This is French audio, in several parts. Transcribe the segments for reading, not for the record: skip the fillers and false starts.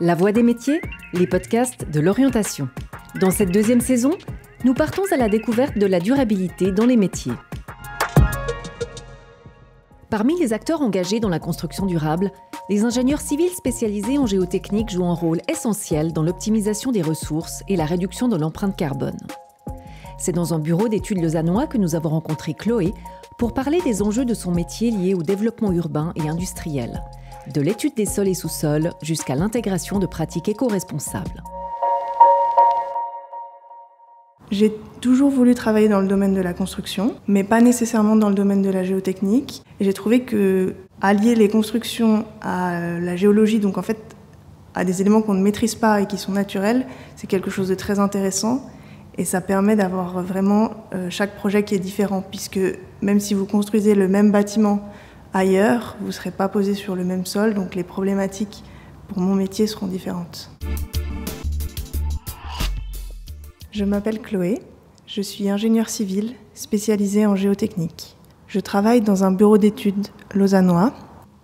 La Voix des métiers, les podcasts de l'orientation. Dans cette deuxième saison, nous partons à la découverte de la durabilité dans les métiers. Parmi les acteurs engagés dans la construction durable, les ingénieurs civils spécialisés en géotechnique jouent un rôle essentiel dans l'optimisation des ressources et la réduction de l'empreinte carbone. C'est dans un bureau d'études lausannois que nous avons rencontré Chloé pour parler des enjeux de son métier liés au développement urbain et industriel, de l'étude des sols et sous-sols jusqu'à l'intégration de pratiques éco-responsables. J'ai toujours voulu travailler dans le domaine de la construction, mais pas nécessairement dans le domaine de la géotechnique. Et j'ai trouvé que allier les constructions à la géologie, donc en fait à des éléments qu'on ne maîtrise pas et qui sont naturels, c'est quelque chose de très intéressant. Et ça permet d'avoir vraiment chaque projet qui est différent, puisque même si vous construisez le même bâtiment ailleurs, vous ne serez pas posé sur le même sol, donc les problématiques pour mon métier seront différentes. Je m'appelle Chloé, je suis ingénieure civile spécialisée en géotechnique. Je travaille dans un bureau d'études lausannois,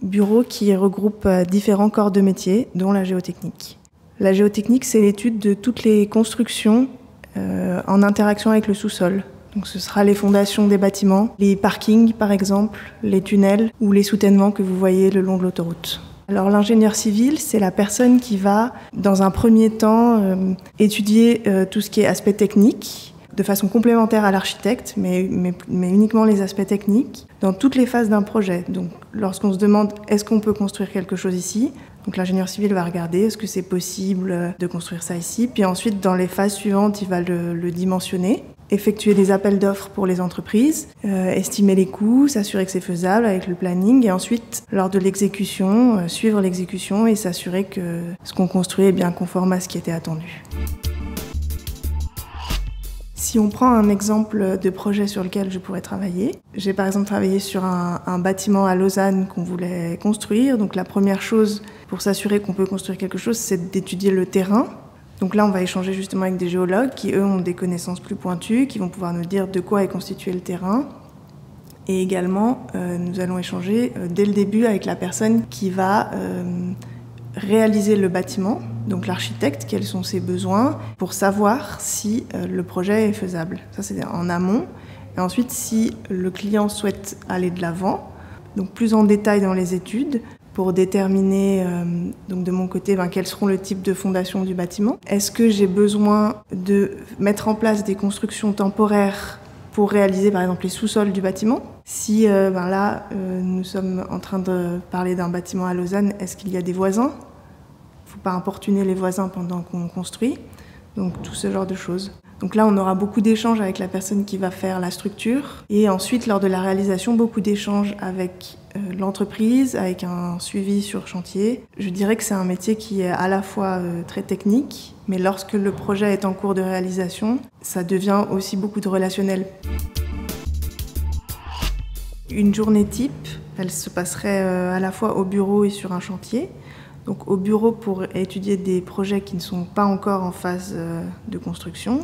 bureau qui regroupe différents corps de métier, dont la géotechnique. La géotechnique, c'est l'étude de toutes les constructions en interaction avec le sous-sol. Donc ce sera les fondations des bâtiments, les parkings par exemple, les tunnels ou les soutènements que vous voyez le long de l'autoroute. Alors l'ingénieur civil, c'est la personne qui va, dans un premier temps, étudier tout ce qui est aspect technique, de façon complémentaire à l'architecte, mais uniquement les aspects techniques, dans toutes les phases d'un projet. Donc lorsqu'on se demande est-ce qu'on peut construire quelque chose ici, donc l'ingénieur civil va regarder est-ce que c'est possible de construire ça ici, puis ensuite dans les phases suivantes, il va le dimensionner, effectuer des appels d'offres pour les entreprises, estimer les coûts, s'assurer que c'est faisable avec le planning et ensuite, lors de l'exécution, suivre l'exécution et s'assurer que ce qu'on construit est bien conforme à ce qui était attendu. Si on prend un exemple de projet sur lequel je pourrais travailler, j'ai par exemple travaillé sur un bâtiment à Lausanne qu'on voulait construire. Donc la première chose pour s'assurer qu'on peut construire quelque chose, c'est d'étudier le terrain. Donc là, on va échanger justement avec des géologues qui, eux, ont des connaissances plus pointues, qui vont pouvoir nous dire de quoi est constitué le terrain. Et également, nous allons échanger dès le début avec la personne qui va réaliser le bâtiment, donc l'architecte, quels sont ses besoins, pour savoir si le projet est faisable. Ça, c'est en amont. Et ensuite, si le client souhaite aller de l'avant, donc plus en détail dans les études, pour déterminer, donc de mon côté, quels seront le type de fondation du bâtiment. Est-ce que j'ai besoin de mettre en place des constructions temporaires pour réaliser par exemple les sous-sols du bâtiment? Si là, nous sommes en train de parler d'un bâtiment à Lausanne, est-ce qu'il y a des voisins? Il ne faut pas importuner les voisins pendant qu'on construit, donc tout ce genre de choses. Donc là, on aura beaucoup d'échanges avec la personne qui va faire la structure et ensuite, lors de la réalisation, beaucoup d'échanges avec l'entreprise, avec un suivi sur chantier. Je dirais que c'est un métier qui est à la fois très technique, mais lorsque le projet est en cours de réalisation, ça devient aussi beaucoup de relationnel. Une journée type, elle se passerait à la fois au bureau et sur un chantier. Donc au bureau pour étudier des projets qui ne sont pas encore en phase de construction.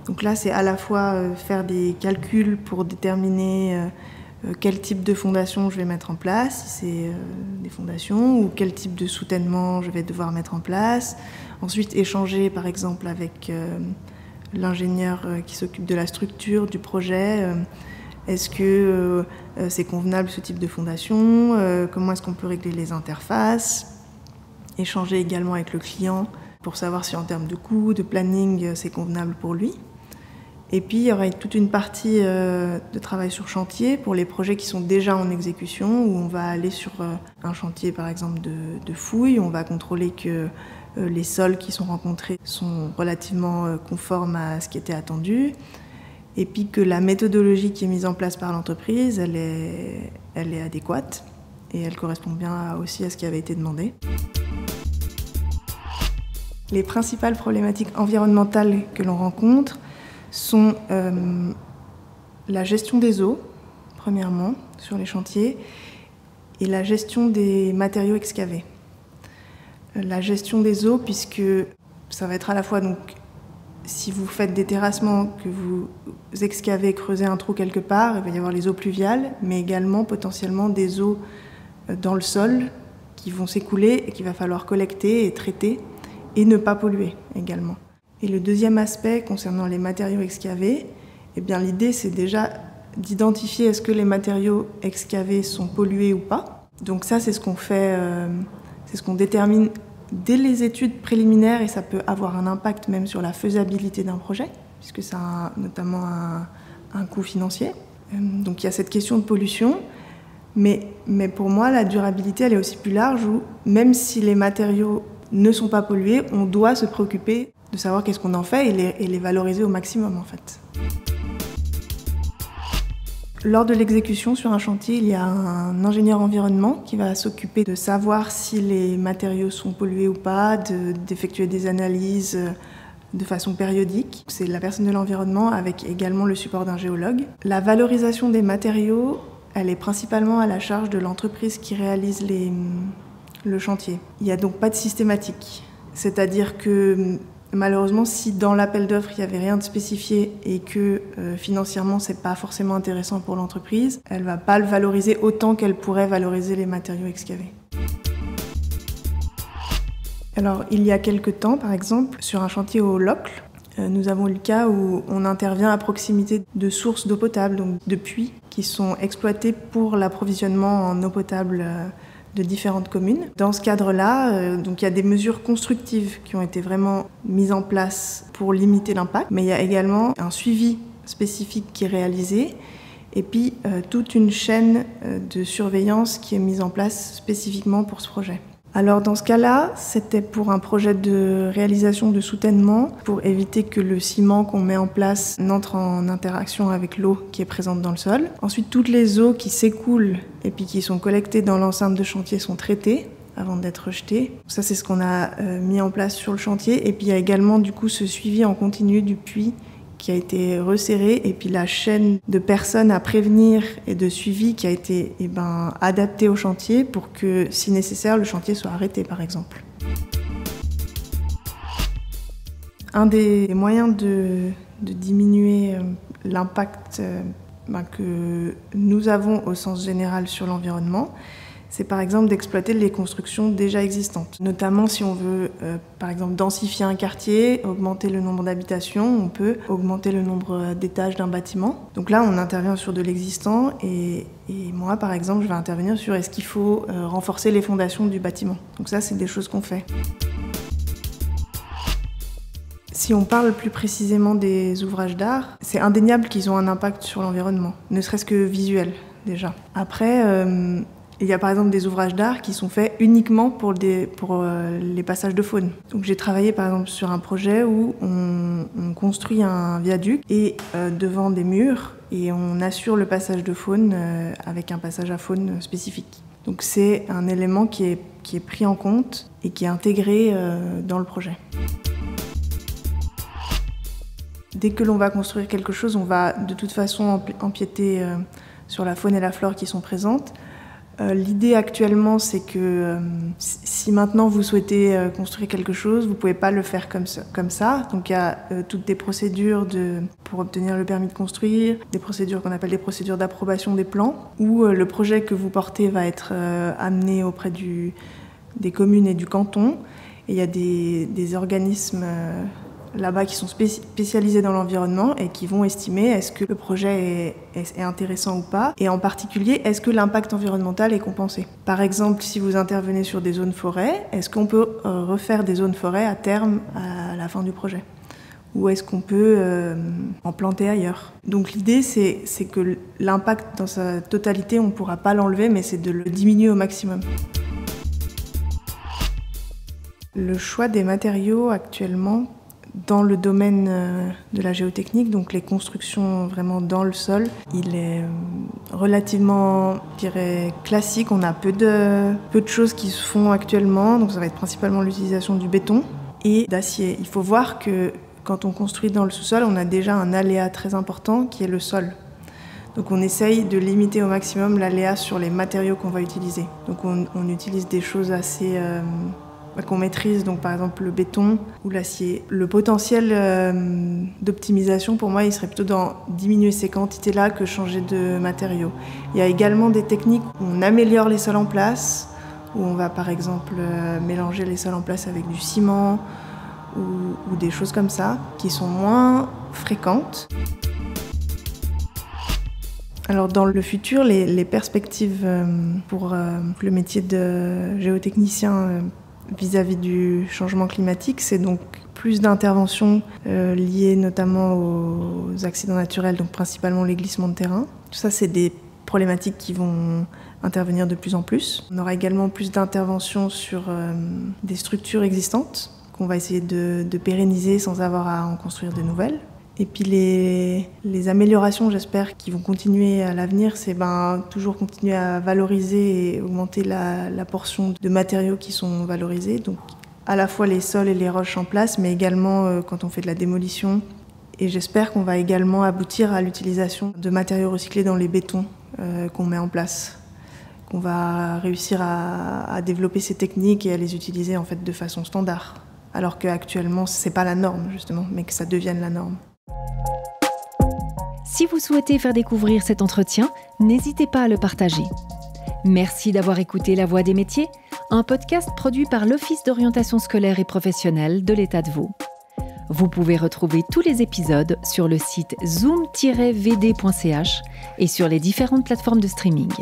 Donc là, c'est à la fois faire des calculs pour déterminer quel type de fondation je vais mettre en place, si c'est des fondations, ou quel type de soutènement je vais devoir mettre en place. Ensuite, échanger par exemple avec l'ingénieur qui s'occupe de la structure du projet. Est-ce que c'est convenable ce type de fondation? Comment est-ce qu'on peut régler les interfaces? Échanger également avec le client pour savoir si en termes de coût, de planning, c'est convenable pour lui. Et puis, il y aura toute une partie de travail sur chantier pour les projets qui sont déjà en exécution, où on va aller sur un chantier, par exemple, de fouilles. On va contrôler que les sols qui sont rencontrés sont relativement conformes à ce qui était attendu. Et puis que la méthodologie qui est mise en place par l'entreprise, elle est adéquate et elle correspond bien aussi à ce qui avait été demandé. Les principales problématiques environnementales que l'on rencontre sont la gestion des eaux, premièrement, sur les chantiers, et la gestion des matériaux excavés. La gestion des eaux, puisque ça va être à la fois, donc, si vous faites des terrassements, que vous excavez, creusez un trou quelque part, il va y avoir les eaux pluviales, mais également potentiellement des eaux dans le sol qui vont s'écouler et qu'il va falloir collecter et traiter. et ne pas polluer également. Et le deuxième aspect concernant les matériaux excavés, eh bien, l'idée c'est déjà d'identifier est-ce que les matériaux excavés sont pollués ou pas. Donc ça c'est ce qu'on fait, c'est ce qu'on détermine dès les études préliminaires et ça peut avoir un impact même sur la faisabilité d'un projet, puisque ça a notamment un coût financier. Donc il y a cette question de pollution, mais pour moi la durabilité elle est aussi plus large où même si les matériaux ne sont pas pollués, on doit se préoccuper de savoir qu'est-ce qu'on en fait et les valoriser au maximum en fait. Lors de l'exécution sur un chantier, il y a un ingénieur environnement qui va s'occuper de savoir si les matériaux sont pollués ou pas, d'effectuer des analyses de façon périodique. C'est la personne de l'environnement avec également le support d'un géologue. La valorisation des matériaux, elle est principalement à la charge de l'entreprise qui réalise le chantier. Il n'y a donc pas de systématique. C'est-à-dire que malheureusement, si dans l'appel d'offres, il n'y avait rien de spécifié et que financièrement, ce n'est pas forcément intéressant pour l'entreprise, elle ne va pas le valoriser autant qu'elle pourrait valoriser les matériaux excavés. Alors, il y a quelques temps, par exemple, sur un chantier au Locle, nous avons eu le cas où on intervient à proximité de sources d'eau potable, donc de puits, qui sont exploités pour l'approvisionnement en eau potable de différentes communes. Dans ce cadre-là, donc il y a des mesures constructives qui ont été vraiment mises en place pour limiter l'impact, mais il y a également un suivi spécifique qui est réalisé et puis toute une chaîne de surveillance qui est mise en place spécifiquement pour ce projet. Alors dans ce cas-là, c'était pour un projet de réalisation de soutènement pour éviter que le ciment qu'on met en place n'entre en interaction avec l'eau qui est présente dans le sol. Ensuite, toutes les eaux qui s'écoulent et puis qui sont collectées dans l'enceinte de chantier sont traitées avant d'être rejetées. Ça, c'est ce qu'on a mis en place sur le chantier. Et puis il y a également du coup ce suivi en continu du puits qui a été resserré et puis la chaîne de personnes à prévenir et de suivi qui a été adaptée au chantier pour que, si nécessaire, le chantier soit arrêté, par exemple. Un des moyens de diminuer l'impact que nous avons au sens général sur l'environnement, c'est par exemple d'exploiter les constructions déjà existantes. Notamment si on veut, par exemple, densifier un quartier, augmenter le nombre d'habitations, on peut augmenter le nombre d'étages d'un bâtiment. Donc là, on intervient sur de l'existant et moi, par exemple, je vais intervenir sur est-ce qu'il faut renforcer les fondations du bâtiment. Donc ça, c'est des choses qu'on fait. Si on parle plus précisément des ouvrages d'art, c'est indéniable qu'ils ont un impact sur l'environnement, ne serait-ce que visuel déjà. Après, il y a par exemple des ouvrages d'art qui sont faits uniquement pour les passages de faune. Donc j'ai travaillé par exemple sur un projet où on construit un viaduc et devant des murs et on assure le passage de faune avec un passage à faune spécifique. Donc c'est un élément qui est pris en compte et qui est intégré dans le projet. Dès que l'on va construire quelque chose, on va de toute façon empiéter sur la faune et la flore qui sont présentes. L'idée actuellement, c'est que si maintenant vous souhaitez construire quelque chose, vous ne pouvez pas le faire comme ça. Donc il y a toutes des procédures pour obtenir le permis de construire, des procédures qu'on appelle des procédures d'approbation des plans, où le projet que vous portez va être amené auprès des communes et du canton. Et il y a des organismes là-bas qui sont spécialisés dans l'environnement et qui vont estimer est-ce que le projet est intéressant ou pas, et en particulier est-ce que l'impact environnemental est compensé. Par exemple, si vous intervenez sur des zones forêts, est-ce qu'on peut refaire des zones forêts à terme à la fin du projet, ou est-ce qu'on peut en planter ailleurs. Donc l'idée c'est que l'impact dans sa totalité on ne pourra pas l'enlever, mais c'est de le diminuer au maximum. Le choix des matériaux actuellement dans le domaine de la géotechnique, donc les constructions vraiment dans le sol, il est relativement, je dirais, classique. On a peu de choses qui se font actuellement, donc ça va être principalement l'utilisation du béton et d'acier. Il faut voir que quand on construit dans le sous-sol, on a déjà un aléa très important qui est le sol. Donc on essaye de limiter au maximum l'aléa sur les matériaux qu'on va utiliser. Donc on utilise des choses assez qu'on maîtrise, donc par exemple le béton ou l'acier. Le potentiel d'optimisation, pour moi, il serait plutôt dans diminuer ces quantités-là que changer de matériaux. Il y a également des techniques où on améliore les sols en place, où on va par exemple mélanger les sols en place avec du ciment ou des choses comme ça, qui sont moins fréquentes. Alors dans le futur, les perspectives pour le métier de géotechnicien vis-à-vis du changement climatique, c'est donc plus d'interventions liées notamment aux accidents naturels, donc principalement les glissements de terrain. Tout ça, c'est des problématiques qui vont intervenir de plus en plus. On aura également plus d'interventions sur des structures existantes qu'on va essayer de pérenniser sans avoir à en construire de nouvelles. Et puis les améliorations, j'espère, qui vont continuer à l'avenir, c'est toujours continuer à valoriser et augmenter la portion de matériaux qui sont valorisés. Donc à la fois les sols et les roches en place, mais également quand on fait de la démolition. Et j'espère qu'on va également aboutir à l'utilisation de matériaux recyclés dans les bétons qu'on met en place. Qu'on va réussir à développer ces techniques et à les utiliser en fait de façon standard. Alors qu'actuellement, c'est pas la norme justement, mais que ça devienne la norme. Si vous souhaitez faire découvrir cet entretien, n'hésitez pas à le partager. Merci d'avoir écouté La Voix des métiers, un podcast produit par l'Office d'orientation scolaire et professionnelle de l'État de Vaud. Vous pouvez retrouver tous les épisodes sur le site zoom-vd.ch et sur les différentes plateformes de streaming.